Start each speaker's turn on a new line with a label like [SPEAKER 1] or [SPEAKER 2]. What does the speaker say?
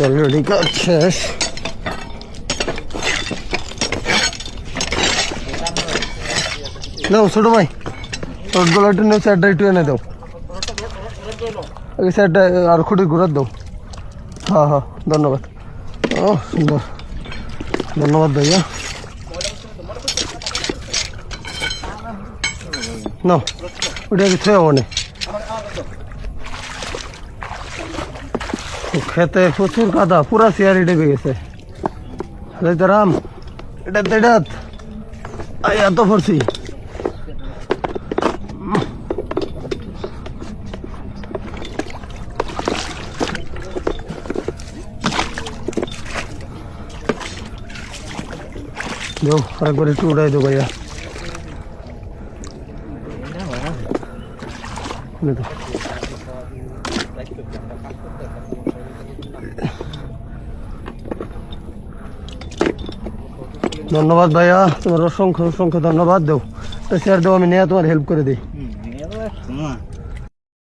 [SPEAKER 1] Already কাজ শেষ। নাও ছোট ভাই, রোডগুলো একটু নেও, সাইডটা একটু এনে দাও, এই সাইডটা আর খুঁটি ঘুরার দাও। হ্যাঁ হ্যাঁ, ধন্যবাদ। ও সুন্দর, ধন্যবাদ ভাইয়া। নাও ওটা কি ছয় মনে খেতে প্রচুর কাদা, পুরা চেয়ারি ডেবে গেছে। রাম এটা দেড়াত এত পড়ছি। দেও আরেকবার একটু উড়াই দেবো ভাইয়া। ধন্যবাদ ভাইয়া, তোমার অসংখ্য অসংখ্য ধন্যবাদ। দেও শেয়ার দেবো, আমি নিয়ে তোমার হেল্প করে দিই।